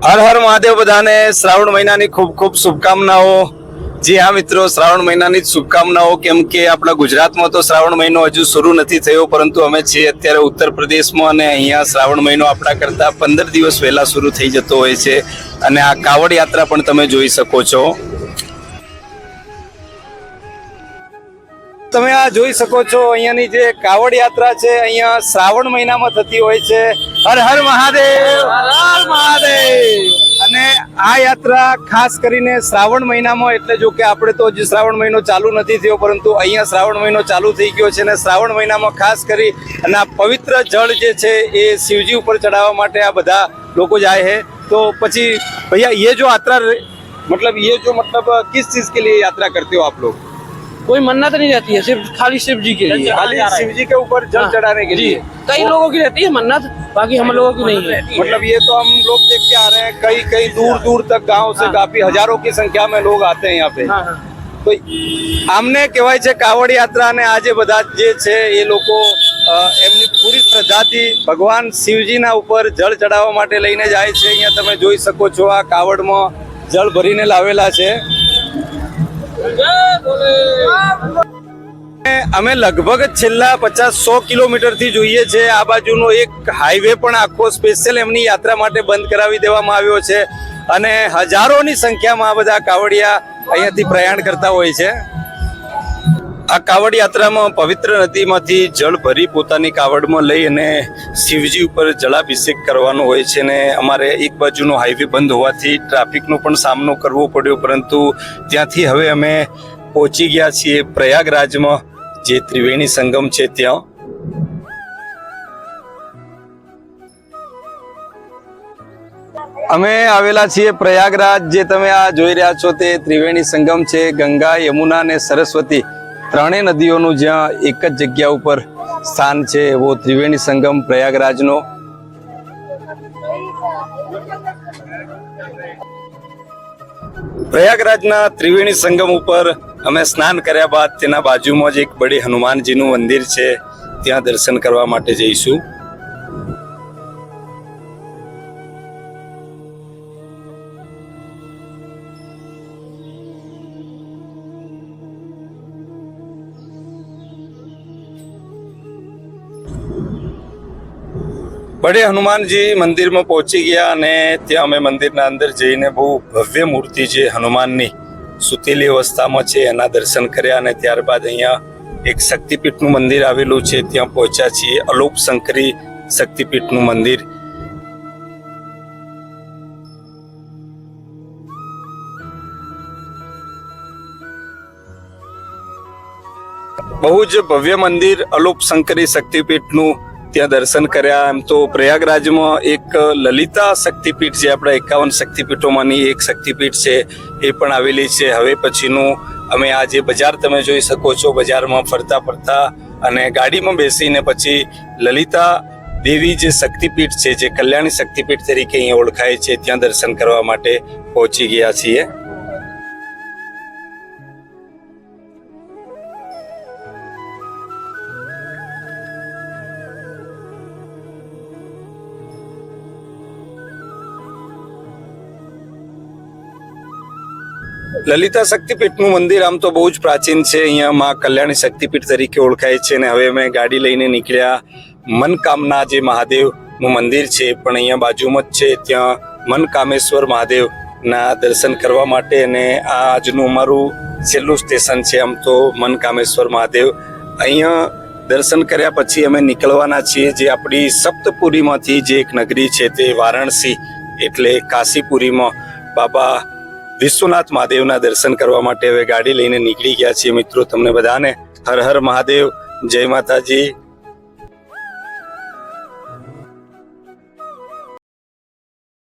હર હર મહાદેવ બધાને શ્રાવણ મહિનાની ખૂબ ખૂબ શુભકામનાઓ। જી હા મિત્રો, શ્રાવણ મહિનાની શુભકામનાઓ। કેમ કે આપણા ગુજરાતમાં તો શ્રાવણ મહિનો હજુ શરૂ નથી થયો, પરંતુ અમે છીએ અત્યારે ઉત્તર પ્રદેશમાં અને અહીંયા શ્રાવણ મહિનો આપણા કરતા 15 દિવસ વહેલા શરૂ થઈ જતો હોય છે અને આ કાવડ યાત્રા પણ તમે જોઈ શકો છો। તમે આ જોઈ શકો છો અહીંયાની જે કાવડ યાત્રા છે અહીંયા શ્રાવણ મહિનામાં થતી હોય છે। હર હર મહાદેવ, હર હર મહાદેવ। અને આ યાત્રા ખાસ કરીને શ્રાવણ મહિનામાં, એટલે જો કે આપણે તો હજી શ્રાવણ મહિનો ચાલુ નથી થયો, પરંતુ અહીંયા શ્રાવણ મહિનો ચાલુ થઈ ગયો છે અને શ્રાવણ મહિનામાં ખાસ કરી અને આ પવિત્ર જળ જે છે એ શિવજી ઉપર ચડાવવા માટે આ બધા લોકો જાય है। तो પછી भैया ये जो यात्रा मतलब किस चीज के लिए यात्रा करते हो आप लोग? कोई मन्नत नहीं रहती है, सिर्फ खाली शिव जी के लिए। खाली शिव जी के ऊपर जल चढ़ाने के लिए? कई लोगों की रहती है मन्नत, बाकी हम लोगों की नहीं है। मतलब ये तो हम लोग देख के आ रहे हैं, कई कई दूर दूर तक गांव से काफी हजारों की संख्या में लोग आते हैं यहाँ पे। तो આમને કહેવાય છે કાવડ યાત્રા અને આજે બધા જે છે એ લોકો એમની પૂરી શ્રદ્ધાથી ભગવાન શિવજીના ઉપર જળ ચડાવવા માટે લઈને જાય છે। અહીંયા તમે જોઈ શકો છો આ કાવડમાં જળ ભરીને લાવેલા છે। અમે લગભગ છેલ્લા 50-100 કિલોમીટર થી જોઈએ છે। આ બાજુનો એક હાઈવે પણ આખો સ્પેશિયલ એમની યાત્રા માટે બંધ કરાવી દેવામાં આવ્યો છે અને હજારોની સંખ્યામાં આ બધા કાવડિયા અહીંયાથી પ્રયાણ કરતા હોય છે। આ કાવડ યાત્રામાં પવિત્ર નદીમાંથી જળ ભરી પોતાની કાવડમાં લઈ અને શિવજી ઉપર જળાભિષેક કરવાનો હોય છે ને અમારે એક બાજુનો હાઈવે બંધ હોવાથી ટ્રાફિકનો પણ સામનો કરવો પડ્યો, પરંતુ ત્યાંથી હવે અમે પહોંચી ગયા છીએ પ્રયાગરાજમાં, જે ત્રિવેણી સંગમ છે ત્યાં। અમે આવેલા છીએ પ્રયાગરાજ। જે તમે આ જોઈ રહ્યા છો તે ત્રિવેણી સંગમ છે। ગંગા, યમુના અને સરસ્વતી ત્રણેય નદીઓનું જ્યાં એક જ જગ્યા ઉપર સ્થાન છે એવો ત્રિવેણી સંગમ પ્રયાગરાજનો। પ્રયાગરાજના ત્રિવેણી સંગમ ઉપર અમે સ્નાન કર્યા બાદ તેના બાજુમાં જ એક બડી હનુમાનજીનું મંદિર છે, ત્યાં દર્શન કરવા માટે જઈશું। बड़े हनुमान जी मंदिर में पहुंची गया અને ત્યાં અમે મંદિરના અંદર જઈને બહુ ભવ્ય મૂર્તિ છે હનુમાનની સુતેલી અવસ્થામાં છે એના દર્શન કર્યા અને ત્યારબાદ અહીંયા એક શક્તિપીઠનું મંદિર આવેલું છે ત્યાં પહોંચ્યા છીએ, અલોપ શંકરી શક્તિપીઠનું મંદિર। બહુ જ ભવ્ય મંદિર અલોપ શંકરી શક્તિપીઠનું ત્યાં દર્શન કર્યા। એમ તો પ્રયાગરાજમાં એક લલિતા શક્તિપીઠ છે, આપણા 51 શક્તિપીઠોમાંની એક શક્તિપીઠ છે, એ પણ આવેલી છે। હવે પછીનું અમે આ જે બજાર તમે જોઈ શકો છો, બજારમાં ફરતા ફરતા અને ગાડીમાં બેસીને પછી લલિતા દેવી જે શક્તિપીઠ છે, જે કલ્યાણી શક્તિપીઠ તરીકે અહીંયા ઓળખાય છે, ત્યાં દર્શન કરવા માટે પહોંચી ગયા છીએ। લલિતા શક્તિપીઠનું મંદિર આમ તો બહુ જ પ્રાચીન છે, અહીંયા માં કલ્યાણી શક્તિપીઠ તરીકે ઓળખાય છે અને હવે અમે ગાડી લઈને નીકળ્યા મનકામના જે મહાદેવનું મંદિર છે પણ અહીંયા બાજુમાં જ છે, ત્યાં મનકામેશ્વર મહાદેવના દર્શન કરવા માટે। અને આ આજનું અમારું છેલ્લું સ્ટેશન છે આમ તો મનકામેશ્વર મહાદેવ। અહીંયા દર્શન કર્યા પછી અમે નીકળવાના છીએ જે આપણી સપ્તપુરીમાંથી જે એક નગરી છે તે વારાણસી એટલે કાશીપુરીમાં બાબા વિશ્વનાથ મહાદેવના દર્શન કરવા માટે હવે ગાડી લઈને નીકળી ગયા છીએ। મિત્રો તમને બધાને હર હર મહાદેવ, જય માતાજી।